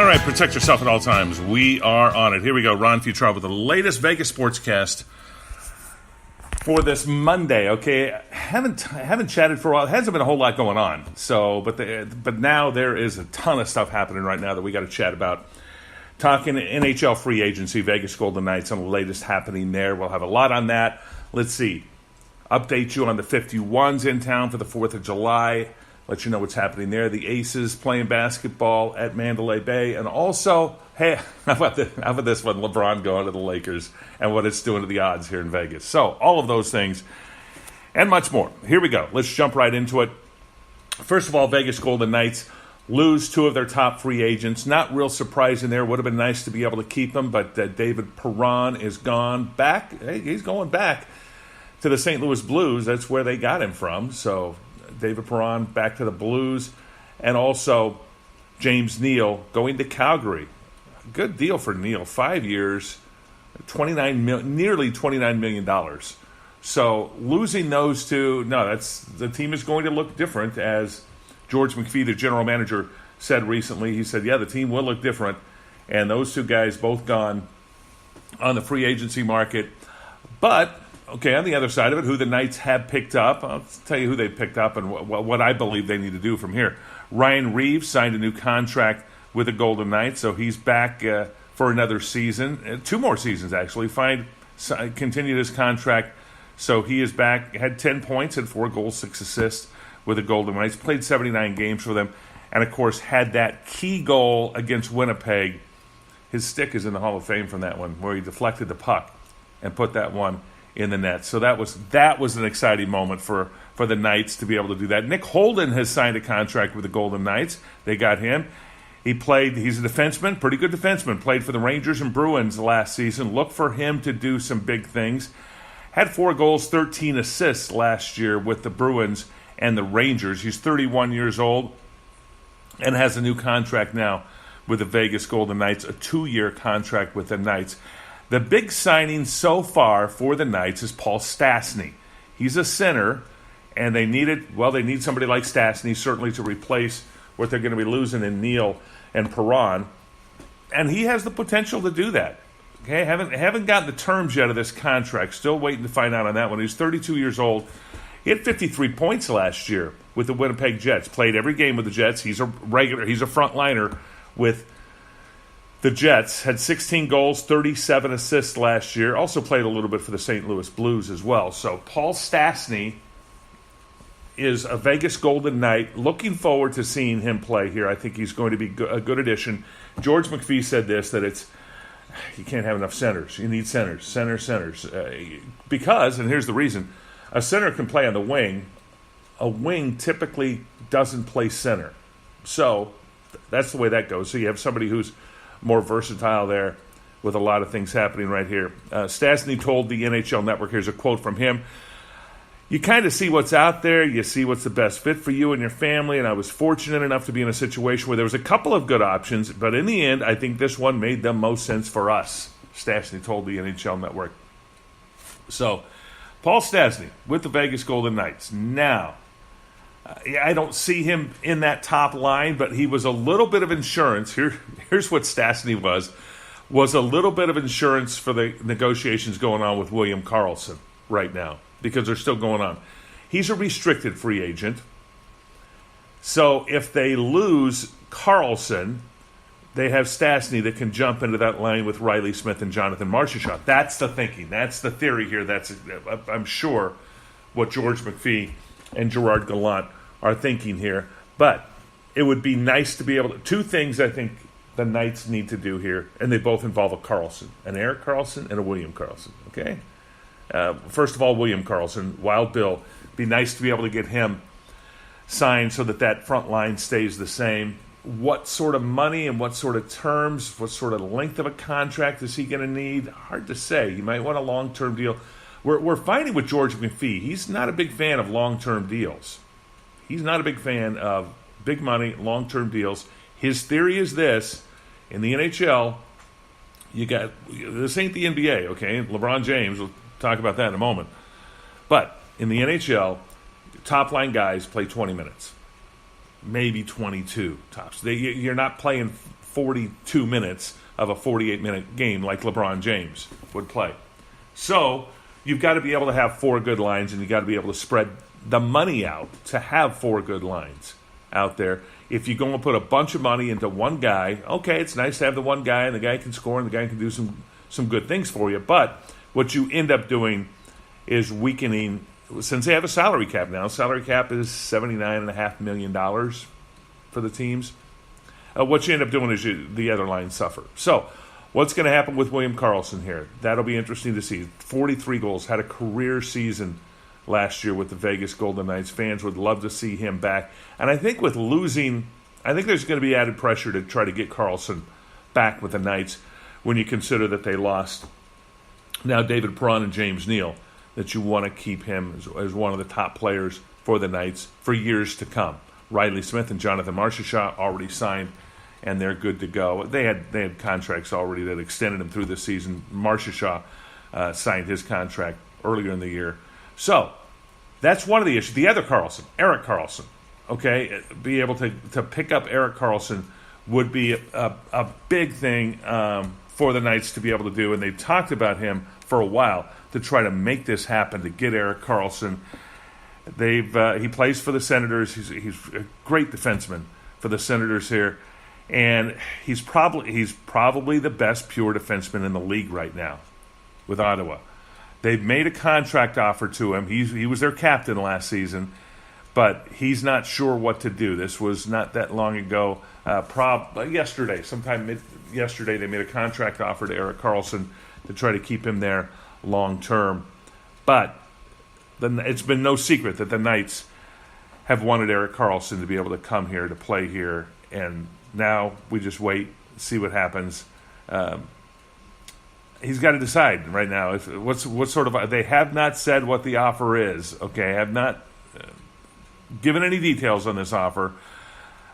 All right, protect yourself at all times. We are on it. Here we go. Ron Futrell with the latest Vegas Sportscast for this Monday. Okay, haven't chatted for a while. It hasn't been a whole lot going on. So, but now there is a ton of stuff happening right now that we got to chat about. Talking NHL free agency, Vegas Golden Knights, and the latest happening there. We'll have a lot on that. Let's see. Update you on the 51s in town for the 4th of July. Let you know what's happening there. The Aces playing basketball at Mandalay Bay. And also, hey, how about this one? LeBron going to the Lakers and what it's doing to the odds here in Vegas. So, all of those things and much more. Here we go. Let's jump right into it. First of all, Vegas Golden Knights lose two of their top free agents. Not real surprising there. Would have been nice to be able to keep them, but David Perron is gone back. Hey, he's going back to the St. Louis Blues. That's where they got him from. So, David Perron back to the Blues, and also James Neal going to Calgary. Good deal for Neal. 5 years, nearly $29 million. So losing those two, the team is going to look different, as George McPhee, the general manager, said recently. He said, yeah, the team will look different, and those two guys both gone on the free agency market. But okay, on the other side of it, who the Knights have picked up. I'll tell you who they picked up and what I believe they need to do from here. Ryan Reeves signed a new contract with the Golden Knights, so he's back for another season. 2 more seasons, actually. Continued his contract, so he is back. Had 10 points, had 4 goals, 6 assists with the Golden Knights. Played 79 games for them, and, of course, had that key goal against Winnipeg. His stick is in the Hall of Fame from that one, where he deflected the puck and put that one in the net. So that was an exciting moment for the Knights to be able to do that. Nick Holden has signed a contract with the Golden Knights. They got him. He's a defenseman, pretty good defenseman. Played for the Rangers and Bruins last season. Look for him to do some big things. Had 4 goals, 13 assists last year with the Bruins and the Rangers. He's 31 years old and has a new contract now with the Vegas Golden Knights, a 2-year contract with the Knights. The big signing so far for the Knights is Paul Stastny. He's a center, and they need somebody like Stastny certainly to replace what they're going to be losing in Neal and Perron, and he has the potential to do that. Okay, haven't gotten the terms yet of this contract. Still waiting to find out on that one. He's 32 years old. He had 53 points last year with the Winnipeg Jets. Played every game with the Jets. He's a front liner with the Jets. Had 16 goals, 37 assists last year. Also played a little bit for the St. Louis Blues as well. So Paul Stastny is a Vegas Golden Knight. Looking forward to seeing him play here. I think he's going to be a good addition. George McPhee said this, that you can't have enough centers. You need centers. Because, and here's the reason, a center can play on the wing. A wing typically doesn't play center. So that's the way that goes. So you have somebody who's more versatile there with a lot of things happening right here. Stastny told the NHL Network, here's a quote from him, "You kind of see what's out there, you see what's the best fit for you and your family, and I was fortunate enough to be in a situation where there was a couple of good options, but in the end, I think this one made the most sense for us," Stastny told the NHL Network. So, Paul Stastny with the Vegas Golden Knights. Now, I don't see him in that top line, but he was a little bit of insurance. Here's what Stastny was a little bit of insurance for the negotiations going on with William Karlsson right now, because they're still going on. He's a restricted free agent. So if they lose Karlsson, they have Stastny that can jump into that line with Riley Smith and Jonathan Marchessault. That's the thinking. That's the theory here. That's, I'm sure, what George McPhee and Gerard Gallant are thinking here. But it would be nice to be able to... 2 things I think the Knights need to do here, and they both involve a Karlsson, an Erik Karlsson and a William Karlsson, okay? First of all, William Karlsson, Wild Bill. Be nice to be able to get him signed so that front line stays the same. What sort of money and what sort of terms, what sort of length of a contract is he going to need? Hard to say. You might want a long-term deal. We're fighting with George McPhee. He's not a big fan of long-term deals. He's not a big fan of big money, long-term deals. His theory is this: in the NHL, this ain't the NBA, okay? LeBron James, we'll talk about that in a moment. But in the NHL, top-line guys play 20 minutes, maybe 22 tops. You're not playing 42 minutes of a 48-minute game like LeBron James would play. So you've got to be able to have 4 good lines, and you've got to be able to spread the money out to have 4 good lines out there. If you're going to put a bunch of money into one guy, okay, it's nice to have the one guy, and the guy can score, and the guy can do some good things for you. But what you end up doing is weakening, since they have a salary cap now. Salary cap is $79.5 million for the teams. What you end up doing is the other lines suffer. So what's going to happen with William Karlsson here? That'll be interesting to see. 43 goals, had a career season last year with the Vegas Golden Knights. Fans would love to see him back. And I think with losing, I think there's going to be added pressure to try to get Karlsson back with the Knights when you consider that they lost now David Perron and James Neal, that you want to keep him as one of the top players for the Knights for years to come. Riley Smith and Jonathan Marchessault already signed, and they're good to go. They had contracts already that extended them through the season. Marchessault signed his contract earlier in the year. So that's one of the issues. The other Karlsson, Erik Karlsson, okay, be able to pick up Erik Karlsson would be a big thing for the Knights to be able to do, and they've talked about him for a while to try to make this happen, to get Erik Karlsson. He plays for the Senators. He's a great defenseman for the Senators here, and he's probably the best pure defenseman in the league right now with Ottawa. They've made a contract offer to him. He was their captain last season, but he's not sure what to do. This was not that long ago. Yesterday, yesterday, they made a contract offer to Erik Karlsson to try to keep him there long term. But it's been no secret that the Knights have wanted Erik Karlsson to be able to come here, to play here, and now we just wait, see what happens. He's got to decide right now. What sort of, they have not said what the offer is. Okay, have not given any details on this offer.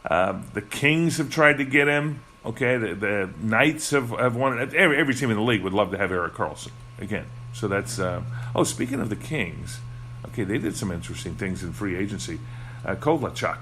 The Kings have tried to get him. Okay, the Knights have wanted. Every team in the league would love to have Erik Karlsson again. So that's. Speaking of the Kings, okay, they did some interesting things in free agency. Kovlachuk,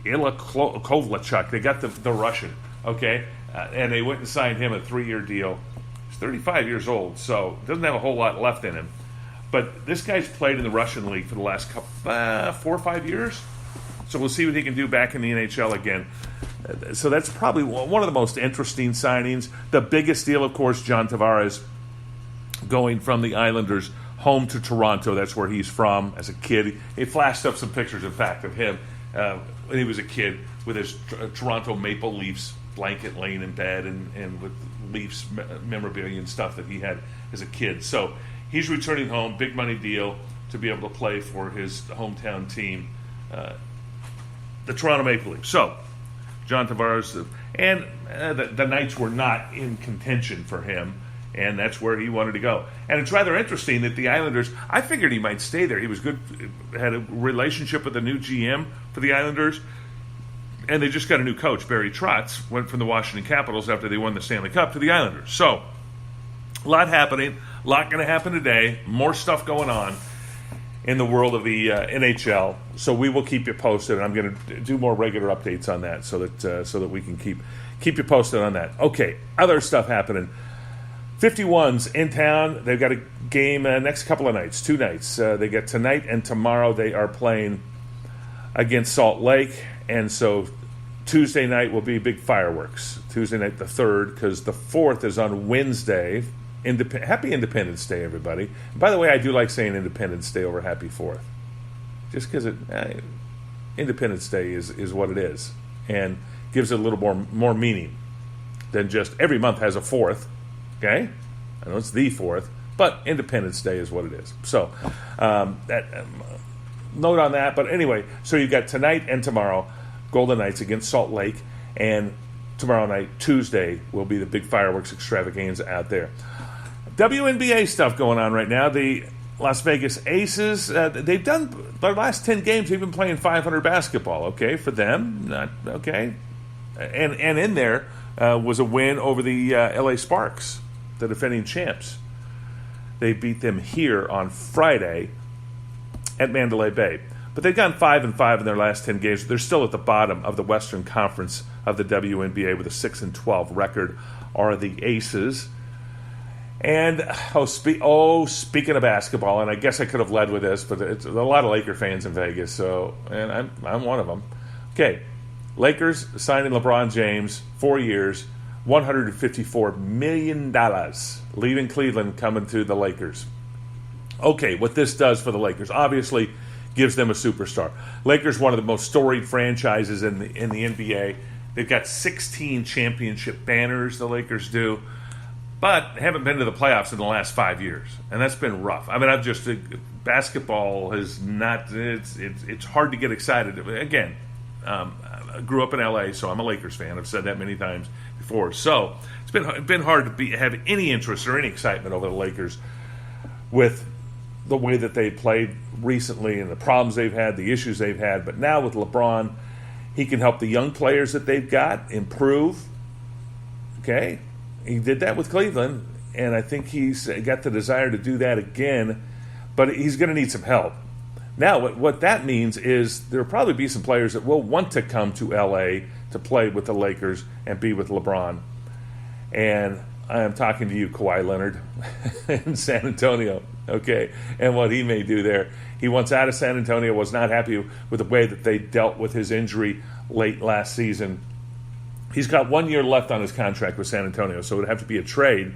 Ilya Kovlachuk. They got the Russian. Okay, and they went and signed him a 3-year deal. 35 years old, so doesn't have a whole lot left in him. But this guy's played in the Russian league for the last 4 or 5 years. So we'll see what he can do back in the NHL again. So that's probably one of the most interesting signings. The biggest deal, of course, John Tavares going from the Islanders home to Toronto. That's where he's from as a kid. He flashed up some pictures, in fact, of him when he was a kid with his Toronto Maple Leafs blanket laying in bed and with Leafs memorabilia and stuff that he had as a kid. So he's returning home, big money deal to be able to play for his hometown team, the Toronto Maple Leafs. So John Tavares, and the Knights were not in contention for him, and that's where he wanted to go. And it's rather interesting that the Islanders, I figured he might stay there. He was good, had a relationship with the new GM for the Islanders. And they just got a new coach, Barry Trotz, went from the Washington Capitals after they won the Stanley Cup to the Islanders. So, a lot happening, a lot going to happen today, more stuff going on in the world of the NHL. So we will keep you posted, and I'm going to do more regular updates on that so that we can keep you posted on that. Okay, other stuff happening. 51's in town. They've got a game next couple of nights, 2 nights. They get tonight and tomorrow. They are playing against Salt Lake. And so Tuesday night will be big fireworks. Tuesday night the 3rd, because the 4th is on Wednesday. Happy Independence Day, everybody. And by the way, I do like saying Independence Day over Happy 4th. Just because Independence Day is what it is. And gives it a little more meaning than just every month has a 4th. Okay? I know it's the 4th, but Independence Day is what it is. So, note on that. But anyway, so you've got tonight and tomorrow, Golden Knights against Salt Lake, and tomorrow night, Tuesday, will be the big fireworks extravaganza out there. WNBA stuff going on right now. The Las Vegas Aces, they've done their last 10 games, they've been playing 500 basketball. Okay, for them, not okay. And in there was a win over the LA Sparks, the defending champs. They beat them here on Friday at Mandalay Bay. But they've gone 5-5 in their last 10 games. They're still at the bottom of the Western Conference of the WNBA with a 6-12 record are the Aces. And, speaking of basketball, and I guess I could have led with this, but it's a lot of Laker fans in Vegas, and I'm one of them. Okay, Lakers signing LeBron James, 4 years, $154 million, leaving Cleveland, coming to the Lakers. Okay, what this does for the Lakers, obviously gives them a superstar. Lakers, one of the most storied franchises in the NBA. They've got 16 championship banners, the Lakers do, but haven't been to the playoffs in the last 5 years, and that's been rough. I mean, basketball is not, it's hard to get excited. Again, I grew up in LA, so I'm a Lakers fan. I've said that many times before. So it's been hard to have any interest or any excitement over the Lakers with the way that they played recently and the problems they've had, the issues they've had. But now with LeBron, he can help the young players that they've got improve. Okay? He did that with Cleveland, and I think he's got the desire to do that again, but he's going to need some help. Now, what that means is there will probably be some players that will want to come to L.A. to play with the Lakers and be with LeBron. And I am talking to you, Kawhi Leonard, in San Antonio, okay, and what he may do there. He wants out of San Antonio, was not happy with the way that they dealt with his injury late last season. He's got 1 year left on his contract with San Antonio, so it would have to be a trade.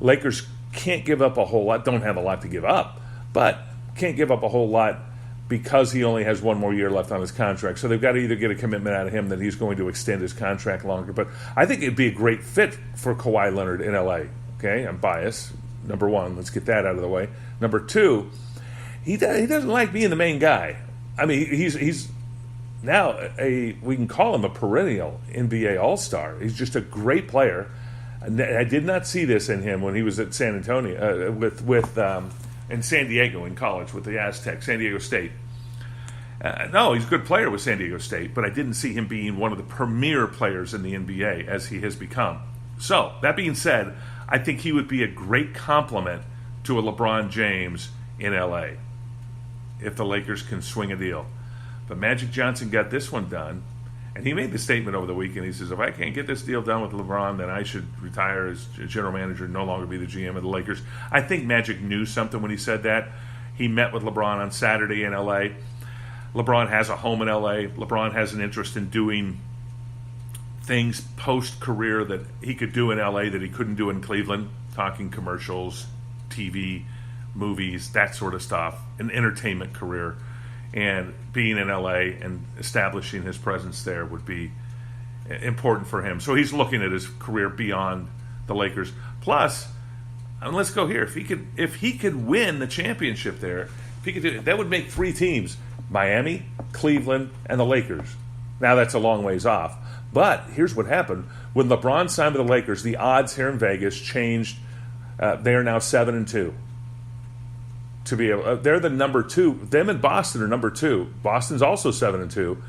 Lakers can't give up a whole lot, don't have a lot to give up, but can't give up a whole lot because he only has 1 more year left on his contract. So they've got to either get a commitment out of him that he's going to extend his contract longer. But I think it'd be a great fit for Kawhi Leonard in L.A. Okay, I'm biased. Number one, let's get that out of the way. Number two, he doesn't like being the main guy. I mean, he's now we can call him a perennial NBA All-Star. He's just a great player. I did not see this in him when he was at San Antonio in San Diego in college with the Aztecs, San Diego State. No, he's a good player with San Diego State, but I didn't see him being one of the premier players in the NBA as he has become. So, that being said, I think he would be a great complement to a LeBron James in LA if the Lakers can swing a deal. But Magic Johnson got this one done, and he made the statement over the weekend. He says, if I can't get this deal done with LeBron, then I should retire as general manager and no longer be the GM of the Lakers. I think Magic knew something when he said that. He met with LeBron on Saturday in L.A. LeBron has a home in L.A. LeBron has an interest in doing things post-career that he could do in L.A. that he couldn't do in Cleveland, talking commercials, TV, movies, that sort of stuff, an entertainment career. And being in L.A. and establishing his presence there would be important for him. So he's looking at his career beyond the Lakers. Plus, and let's go here. If he could win the championship there, if he could do, that would make 3 teams: Miami, Cleveland, and the Lakers. Now that's a long ways off. But here's what happened. When LeBron signed with the Lakers, the odds here in Vegas changed. They are now 7-2. They're the number 2. Them and Boston are number 2. Boston's also 7-2,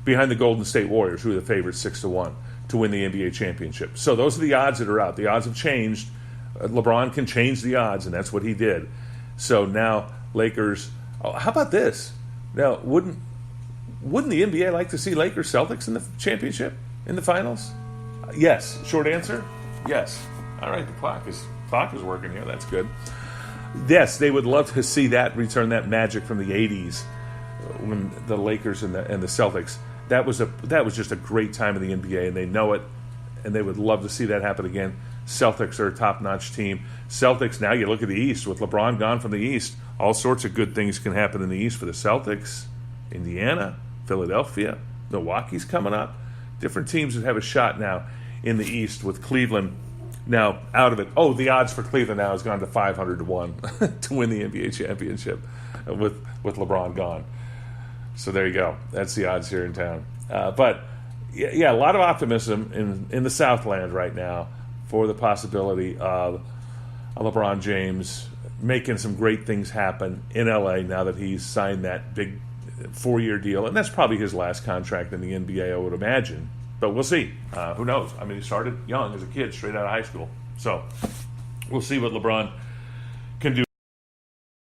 behind the Golden State Warriors, who are the favorites 6-1 to win the NBA championship. So those are the odds that are out. The odds have changed. LeBron can change the odds, and that's what he did. So now Lakers. Oh, how about this? Now, wouldn't the NBA like to see Lakers Celtics in the championship in the finals? Yes. Short answer. Yes. All right. The clock is working here. That's good. Yes, they would love to see that return, that magic from the 80s when the Lakers and the Celtics. That was just a great time in the NBA, and they know it, and they would love to see that happen again. Celtics are a top-notch team. Celtics, now you look at the East. With LeBron gone from the East, all sorts of good things can happen in the East for the Celtics. Indiana, Philadelphia, Milwaukee's coming up. Different teams that have a shot now in the East with Cleveland now out of it. Oh, the odds for Cleveland now has gone to 500-1 to win the NBA championship with LeBron gone. So there you go. That's the odds here in town. But yeah, a lot of optimism in the Southland right now for the possibility of LeBron James making some great things happen in LA now that he's signed that big 4-year deal. And that's probably his last contract in the NBA, I would imagine. But we'll see. Who knows? I mean, he started young as a kid, straight out of high school. So we'll see what LeBron